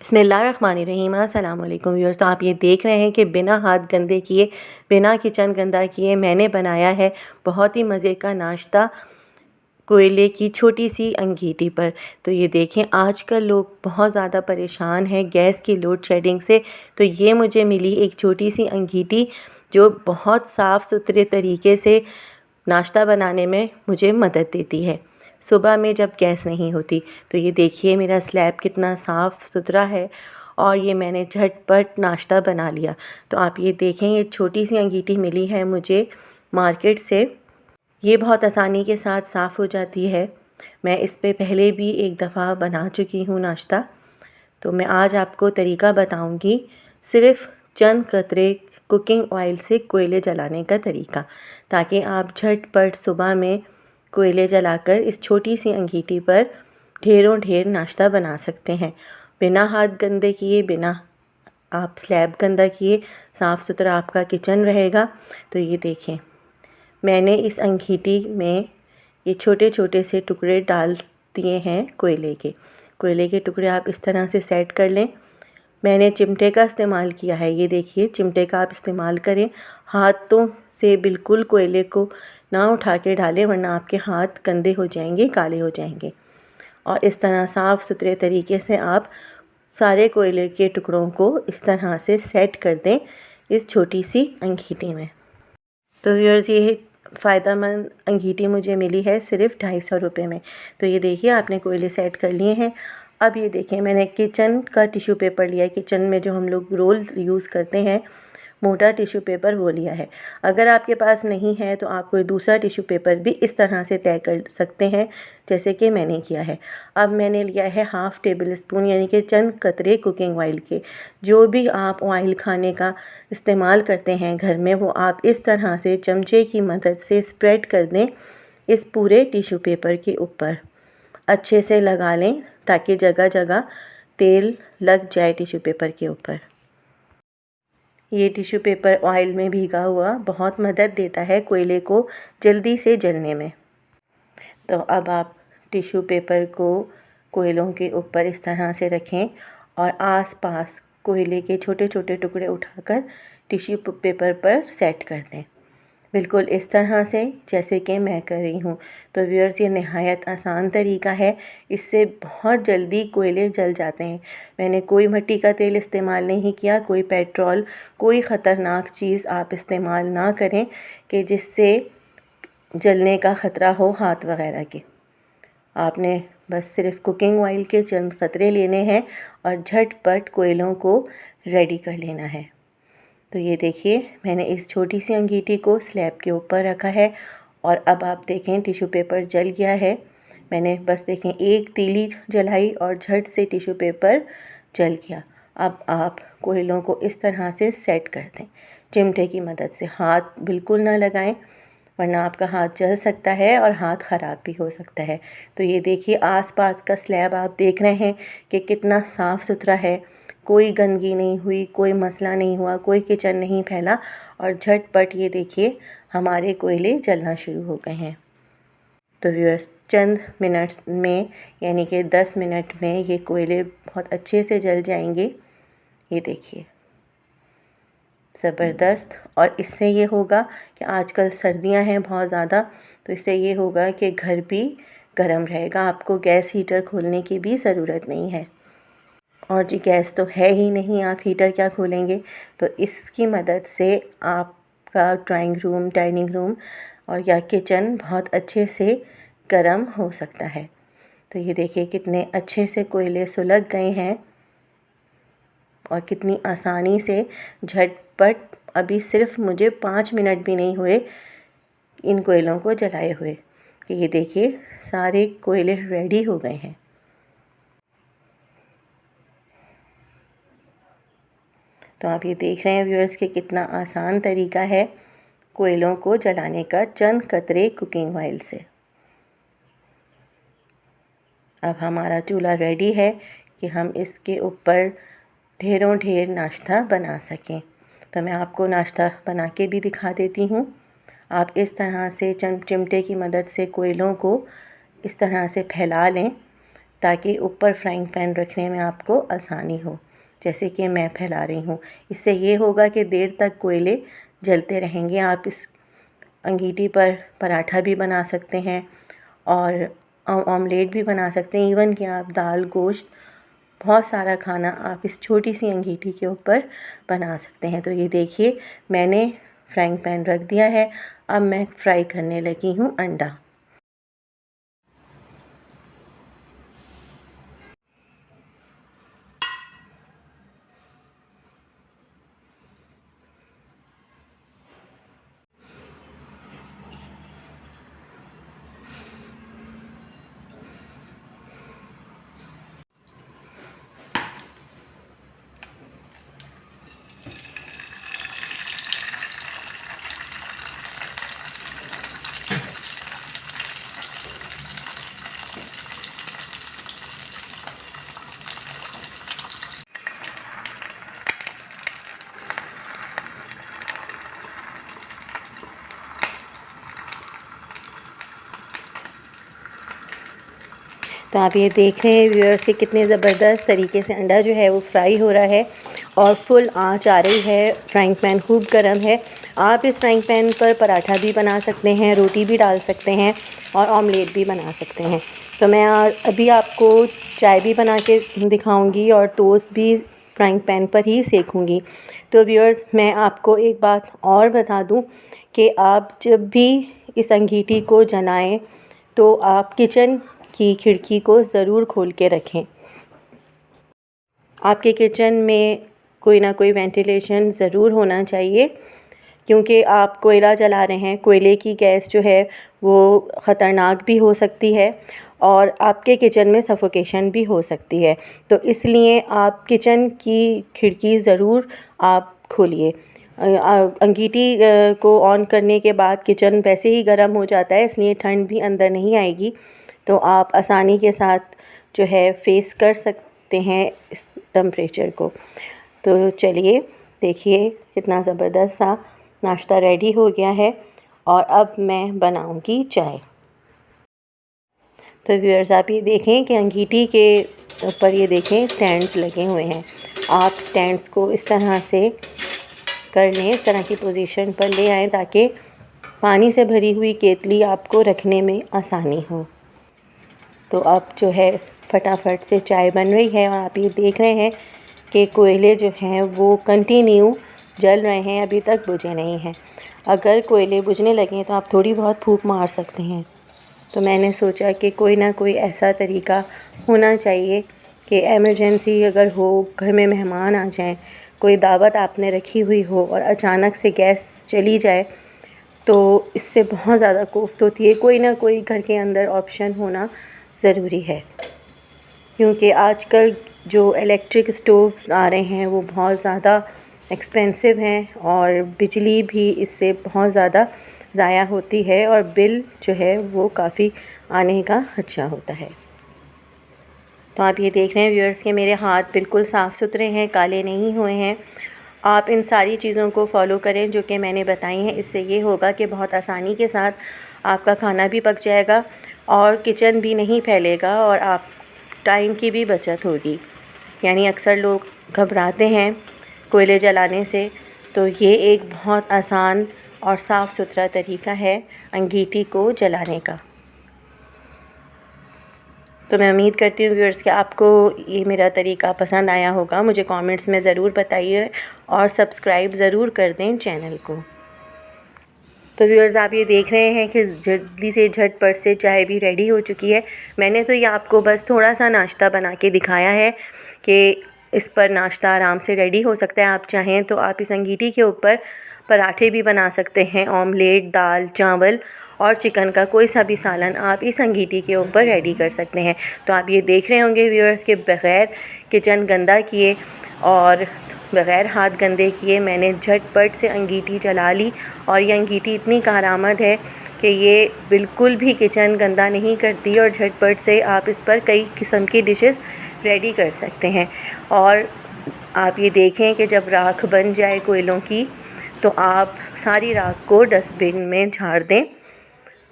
बिस्मिल्लाहिर्रहमानिर्रहीम। अस्सलाम वालेकुम व्यूअर्स। तो आप ये देख रहे हैं कि बिना हाथ गंदे किए, बिना किचन गंदा किए मैंने बनाया है बहुत ही मज़े का नाश्ता कोयले की छोटी सी अंगीठी पर। तो ये देखें, आजकल लोग बहुत ज़्यादा परेशान हैं गैस की लोड शेडिंग से। तो ये मुझे मिली एक छोटी सी अंगीठी जो बहुत साफ़ सुथरे तरीके से नाश्ता बनाने में मुझे मदद देती है सुबह में जब गैस नहीं होती। तो ये देखिए मेरा स्लैब कितना साफ़ सुथरा है और ये मैंने झटपट नाश्ता बना लिया। तो आप ये देखें, ये छोटी सी अंगीठी मिली है मुझे मार्केट से। ये बहुत आसानी के साथ साफ़ हो जाती है। मैं इस पे पहले भी एक दफ़ा बना चुकी हूँ नाश्ता। तो मैं आज आपको तरीका बताऊँगी, सिर्फ़ चंद कतरे कुकिंग ऑयल से कोयले जलाने का तरीका, ताकि आप झटपट सुबह में कोयले जलाकर इस छोटी सी अंगीठी पर ढेरों ढेर नाश्ता बना सकते हैं। बिना हाथ गंदे किए, बिना आप स्लैब गंदा किए, साफ़ सुथरा आपका किचन रहेगा। तो ये देखें, मैंने इस अंगीठी में ये छोटे छोटे से टुकड़े डाल दिए हैं कोयले के। कोयले के टुकड़े आप इस तरह से सेट कर लें। मैंने चिमटे का इस्तेमाल किया है। ये देखिए, चिमटे का आप इस्तेमाल करें। हाथों से बिल्कुल कोयले को ना उठा के डालें, वरना आपके हाथ गंदे हो जाएंगे, काले हो जाएंगे। और इस तरह साफ़ सुथरे तरीके से आप सारे कोयले के टुकड़ों को इस तरह से सेट कर दें इस छोटी सी अंगीठी में। तो व्यूअर्स, ये फ़ायदेमंद अंगीठी मुझे मिली है सिर्फ़ 250 रुपये में। तो ये देखिए, आपने कोयले सेट कर लिए हैं। अब ये देखें, मैंने किचन का टिश्यू पेपर लिया है। किचन में जो हम लोग रोल यूज़ करते हैं, मोटा टिश्यू पेपर, वो लिया है। अगर आपके पास नहीं है तो आप कोई दूसरा टिश्यू पेपर भी इस तरह से तय कर सकते हैं, जैसे कि मैंने किया है। अब मैंने लिया है हाफ़ टेबल स्पून, यानी कि चंद कतरे कुकिंग ऑयल के। जो भी आप ऑयल खाने का इस्तेमाल करते हैं घर में, वो आप इस तरह से चमचे की मदद से स्प्रेड कर दें इस पूरे टिश्यू पेपर के ऊपर। अच्छे से लगा लें ताकि जगह जगह तेल लग जाए टिश्यू पेपर के ऊपर। ये टिश्यू पेपर ऑयल में भीगा हुआ बहुत मदद देता है कोयले को जल्दी से जलने में। तो अब आप टिश्यू पेपर को कोयलों के ऊपर इस तरह से रखें और आसपास कोयले के छोटे छोटे टुकड़े उठाकर टिश्यू पेपर पर सेट कर दें, बिल्कुल इस तरह से जैसे कि मैं कर रही हूँ। तो व्यूअर्स, ये नहायत आसान तरीका है, इससे बहुत जल्दी कोयले जल जाते हैं। मैंने कोई मिट्टी का तेल इस्तेमाल नहीं किया, कोई पेट्रोल, कोई ख़तरनाक चीज़ आप इस्तेमाल ना करें कि जिससे जलने का ख़तरा हो हाथ वगैरह के। आपने बस सिर्फ़ कुकिंग ऑयल के चंद कतरे लेने हैं और झटपट कोयलों को रेडी कर लेना है। तो ये देखिए, मैंने इस छोटी सी अंगीठी को स्लैब के ऊपर रखा है और अब आप देखें टिश्यू पेपर जल गया है। मैंने बस देखें एक तीली जलाई और झट से टिश्यू पेपर जल गया। अब आप कोयलों को इस तरह से सेट कर दें चिमटे की मदद से। हाथ बिल्कुल ना लगाएं, वरना आपका हाथ जल सकता है और हाथ ख़राब भी हो सकता है। तो ये देखिए, आसपास का स्लैब आप देख रहे हैं कि कितना साफ़ सुथरा है, कोई गंदगी नहीं हुई, कोई मसला नहीं हुआ, कोई किचन नहीं फैला और झटपट ये देखिए हमारे कोयले जलना शुरू हो गए हैं। तो व्यूअर्स, चंद मिनट्स में, यानी कि 10 मिनट में ये कोयले बहुत अच्छे से जल जाएंगे। ये देखिए, ज़बरदस्त। और इससे ये होगा कि आजकल सर्दियां हैं बहुत ज़्यादा, तो इससे ये होगा कि घर भी गर्म रहेगा, आपको गैस हीटर खोलने की भी ज़रूरत नहीं है। और जी, गैस तो है ही नहीं, आप हीटर क्या खोलेंगे। तो इसकी मदद से आपका ड्राइंग रूम, डाइनिंग रूम और या किचन बहुत अच्छे से गर्म हो सकता है। तो ये देखिए कितने अच्छे से कोयले सुलग गए हैं और कितनी आसानी से झटपट, अभी सिर्फ मुझे 5 मिनट भी नहीं हुए इन कोयलों को जलाए हुए कि ये देखिए सारे कोयले रेडी हो गए हैं। तो आप ये देख रहे हैं व्यूअर्स कि कितना आसान तरीका है कोयलों को जलाने का चंद कतरे कुकिंग ऑयल से। अब हमारा चूल्हा रेडी है कि हम इसके ऊपर ढेरों ढेर नाश्ता बना सकें। तो मैं आपको नाश्ता बना के भी दिखा देती हूँ। आप इस तरह से चिमटे की मदद से कोयलों को इस तरह से फैला लें ताकि ऊपर फ्राइंग पैन रखने में आपको आसानी हो, जैसे कि मैं फैला रही हूँ। इससे ये होगा कि देर तक कोयले जलते रहेंगे। आप इस अंगीठी पर पराठा भी बना सकते हैं और ऑमलेट भी बना सकते हैं। इवन कि आप दाल, गोश्त, बहुत सारा खाना आप इस छोटी सी अंगीठी के ऊपर बना सकते हैं। तो ये देखिए, मैंने फ्राइंग पैन रख दिया है। अब मैं फ्राई करने लगी हूँ अंडा। तो आप ये देख रहे हैं व्यूअर्स कि कितने ज़बरदस्त तरीके से अंडा जो है वो फ्राई हो रहा है और फुल आंच आ रही है। फ्राइंग पैन खूब गर्म है। आप इस फ्राइंग पैन पर पराठा भी बना सकते हैं, रोटी भी डाल सकते हैं और ऑमलेट भी बना सकते हैं। तो मैं अभी आपको चाय भी बना के दिखाऊंगी और टोस्ट भी फ्राइंग पैन पर ही सेकूंगी। तो व्यूअर्स, मैं आपको एक बात और बता दूं कि आप जब भी इस अंगीठी को जलाएं तो आप किचन की खिड़की को ज़रूर खोल के रखें। आपके किचन में कोई ना कोई वेंटिलेशन ज़रूर होना चाहिए, क्योंकि आप कोयला जला रहे हैं। कोयले की गैस जो है वो ख़तरनाक भी हो सकती है और आपके किचन में सफोकेशन भी हो सकती है। तो इसलिए आप किचन की खिड़की ज़रूर आप खोलिए। अंगीठी को ऑन करने के बाद किचन वैसे ही गर्म हो जाता है, इसलिए ठंड भी अंदर नहीं आएगी। तो आप आसानी के साथ जो है फेस कर सकते हैं इस टेम्परेचर को। तो चलिए देखिए, कितना ज़बरदस्त सा नाश्ता रेडी हो गया है और अब मैं बनाऊंगी चाय। तो व्यूअर्स, आप ये देखें कि अंगीठी के ऊपर ये देखें स्टैंड्स लगे हुए हैं। आप स्टैंड्स को इस तरह से कर लें, इस तरह की पोजीशन पर ले आएँ ताकि पानी से भरी हुई केतली आपको रखने में आसानी हो। तो अब जो है फटाफट से चाय बन रही है और आप ये देख रहे हैं कि कोयले जो हैं वो कंटिन्यू जल रहे हैं, अभी तक बुझे नहीं हैं। अगर कोयले बुझने लगें तो आप थोड़ी बहुत फूंक मार सकते हैं। तो मैंने सोचा कि कोई ना कोई ऐसा तरीका होना चाहिए कि एमरजेंसी अगर हो, घर में मेहमान आ जाएं, कोई दावत आपने रखी हुई हो और अचानक से गैस चली जाए तो इससे बहुत ज़्यादा कोफ्त होती है। कोई ना कोई घर के अंदर ऑप्शन होना ज़रूरी है, क्योंकि आजकल जो इलेक्ट्रिक स्टोव्स आ रहे हैं वो बहुत ज़्यादा एक्सपेंसिव हैं और बिजली भी इससे बहुत ज़्यादा ज़ाया होती है और बिल जो है वो काफ़ी आने का खदशा होता है। तो आप ये देख रहे हैं व्यूअर्स कि मेरे हाथ बिल्कुल साफ़ सुथरे हैं, काले नहीं हुए हैं। आप इन सारी चीज़ों को फॉलो करें जो कि मैंने बताई हैं। इससे ये होगा कि बहुत आसानी के साथ आपका खाना भी पक जाएगा और किचन भी नहीं फैलेगा और आप टाइम की भी बचत होगी। यानी अक्सर लोग घबराते हैं कोयले जलाने से, तो ये एक बहुत आसान और साफ़ सुथरा तरीका है अंगीठी को जलाने का। तो मैं उम्मीद करती हूँ व्यूअर्स कि आपको ये मेरा तरीका पसंद आया होगा। मुझे कमेंट्स में ज़रूर बताइए और सब्सक्राइब ज़रूर कर दें चैनल को। तो व्यूअर्स, आप ये देख रहे हैं कि जल्दी से झटपट से चाय भी रेडी हो चुकी है। मैंने तो ये आपको बस थोड़ा सा नाश्ता बना के दिखाया है कि इस पर नाश्ता आराम से रेडी हो सकता है। आप चाहें तो आप इस अंगीठी के ऊपर पराठे भी बना सकते हैं, ऑमलेट, दाल, चावल और चिकन का कोई सा भी सालन आप इस अंगीठी के ऊपर रेडी कर सकते हैं। तो आप ये देख रहे होंगे व्यूअर्स कि बग़ैर किचन गंदा किए और बग़ैर हाथ गंदे किए मैंने झटपट से अंगीठी जला ली। और ये अंगीठी इतनी कारआमद है कि ये बिल्कुल भी किचन गंदा नहीं करती और झटपट से आप इस पर कई किस्म की डिशेस रेडी कर सकते हैं। और आप ये देखें कि जब राख बन जाए कोयलों की तो आप सारी राख को डस्टबिन में झाड़ दें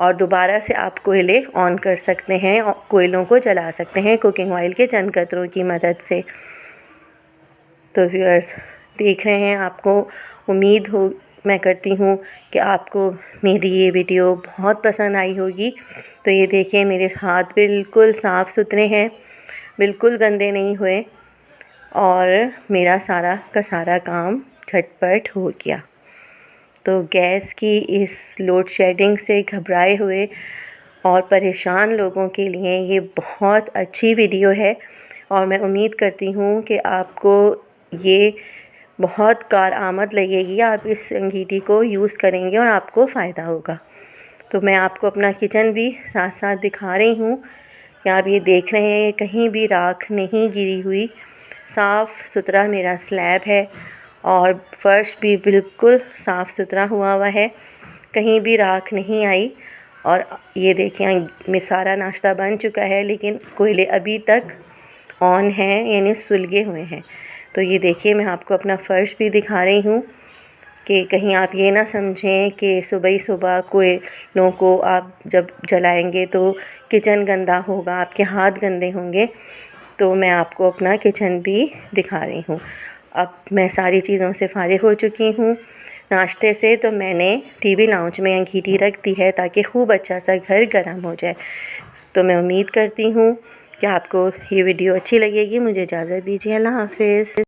और दोबारा से आप कोयले ऑन कर सकते हैं और कोयलों को जला सकते हैं कुकिंग ऑयल के चंद कतरों की मदद से। तो व्यूअर्स देख रहे हैं, आपको उम्मीद हो मैं करती हूँ कि आपको मेरी ये वीडियो बहुत पसंद आई होगी। तो ये देखिए, मेरे हाथ बिल्कुल साफ़ सुथरे हैं, बिल्कुल गंदे नहीं हुए और मेरा सारा का सारा काम झटपट हो गया। तो गैस की इस लोड शेडिंग से घबराए हुए और परेशान लोगों के लिए ये बहुत अच्छी वीडियो है और मैं उम्मीद करती हूँ कि आपको ये बहुत कारआमद लगेगी। आप इस अंगीठी को यूज़ करेंगे और आपको फ़ायदा होगा। तो मैं आपको अपना किचन भी साथ साथ दिखा रही हूँ कि आप ये देख रहे हैं, कहीं भी राख नहीं गिरी हुई, साफ़ सुथरा मेरा स्लैब है और फ़र्श भी बिल्कुल साफ़ सुथरा हुआ है, कहीं भी राख नहीं आई। और ये देखिए, मैं सारा नाश्ता बन चुका है लेकिन कोयले अभी तक ऑन हैं, यानी सुलगे हुए हैं। तो ये देखिए, मैं आपको अपना फ़र्श भी दिखा रही हूँ कि कहीं आप ये ना समझें कि सुबह ही सुबह कोयलों को आप जब जलाएंगे तो किचन गंदा होगा, आपके हाथ गंदे होंगे। तो मैं आपको अपना किचन भी दिखा रही हूँ। अब मैं सारी चीज़ों से फ़ारिग हो चुकी हूँ नाश्ते से, तो मैंने टीवी लाउंज में अंगीठी रख दी है ताकि खूब अच्छा सा घर गर्म हो जाए। तो मैं उम्मीद करती हूँ कि आपको ये वीडियो अच्छी लगेगी। मुझे इजाज़त दीजिए। अल्लाह हाफ़िज़।